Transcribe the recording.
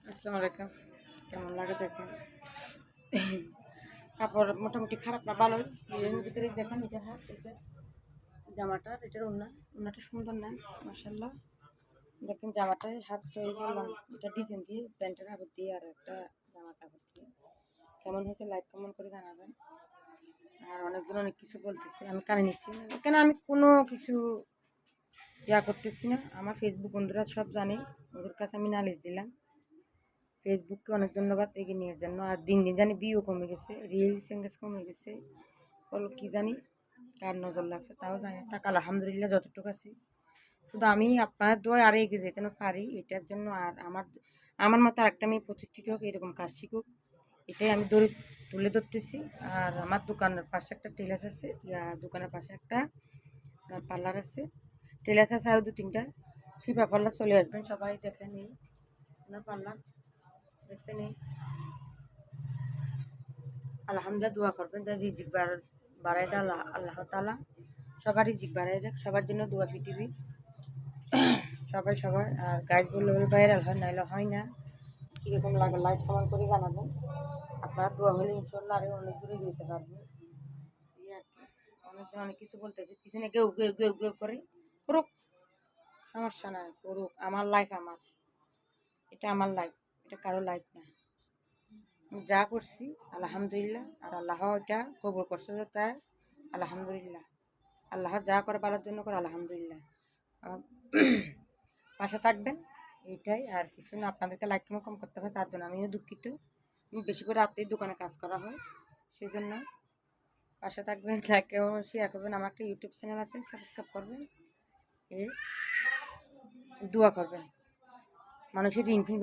আসসালামু আলাইকুম। কেমন লাগে দেখেন। কাপড় মোটামুটি খারাপ না, ভালোই। এর ভিতরে দেখেন, এটা হাত, এটা জামাটার, এটার ওড়নাটা সুন্দর না, মাশাআল্লাহ। দেখেন জামাটায় হাত তৈরি করলাম, এটা ডিজাইন দিয়ে, প্যান্টের কাপড় দিয়ে আর একটা জামা কাপড় দিয়ে। কেমন হয়েছে লাইক কমেন্ট করে জানাবেন। আর অনেকজন অনেক কিছু বলতেছে, আমি কানে নিচ্ছি না, কেন আমি কোনো কিছু করতেছি না। আমার ফেসবুক বন্ধুরা সব জানে, ওদের কাছে আমি নালিশ দিলাম। ফেসবুককে অনেক ধন্যবাদ এগিয়ে নেওয়ার জন্য। আর দিন দিন জানি ভিউ কমে গেছে, রিলস এঙ্গেজ কমে গেছে, বলো কি জানি কার নজর লাগছে তাও জানি। তাক আলহামদুলিল্লাহ যতটুকু আছে। শুধু আমি আপনার দোয়ায় আরও এগিয়ে যেতে পারি এটার জন্য। আর আমার আমার মতো আরেকটা মেয়ে প্রতিষ্ঠিত হোক, এরকম কাজ শিখুক, এটাই আমি তুলে ধরতেছি। আর আমার দোকানের পাশে একটা টেলার্স আছে, দোকানের পাশে একটা পার্লার আছে, টেলার্স আছে আরও 2-3টা। শিপা পার্লার চলে আসবেন, সবাই দেখে নেই আপনার পার্লার দেখছেন। আলহামদুলিল্লাহ দোয়া করবেন যেন রিজিক বাড়াই দেয় আল্লাহ তাআলা। সবার রিজিক বাড়াই দেয়, সবার জন্য দোয়া পৃথিবী, সবাই। আর গাইড বললে ভাইরাল হয়, নাইলে হয় না। কীরকম লাগে লাইক কমেন্ট করে জানাবেন। আপনার দোয়া হলে ইনশাল্লাহ আরও অনেক দূরে যেতে পারবে। এই আর কি। অনেকজন অনেক কিছু বলতেছে, পিছনে কেউ কেউ কেউ কেউ করে করুক, সমস্যা নাই, করুক। আমার লাইফ আমার, এটা আমার লাইফ, এটা কারো লাইফ না। যা করছি আলহামদুলিল্লাহ, আর আল্লাহ এটা কবুল করছে, যে তাই আলহামদুলিল্লাহ। আল্লাহ যা করে ভালোর জন্য করে, আলহামদুলিল্লাহ। আমার পাশে থাকবেন, এইটাই আর কিছু না। আপনাদেরকে লাইক কম করতে হয়, তার জন্য আমিও দুঃখিত। বেশি করে রাত্রেই দোকানে কাজ করা হয়, সেই জন্য পাশে থাকবেন, লাইক শেয়ার করবেন। আমার একটা ইউটিউব চ্যানেল আছে, সাবস্ক্রাইব করবেন, এই দোয়া করবেন। মানুষের ঋণ ফিন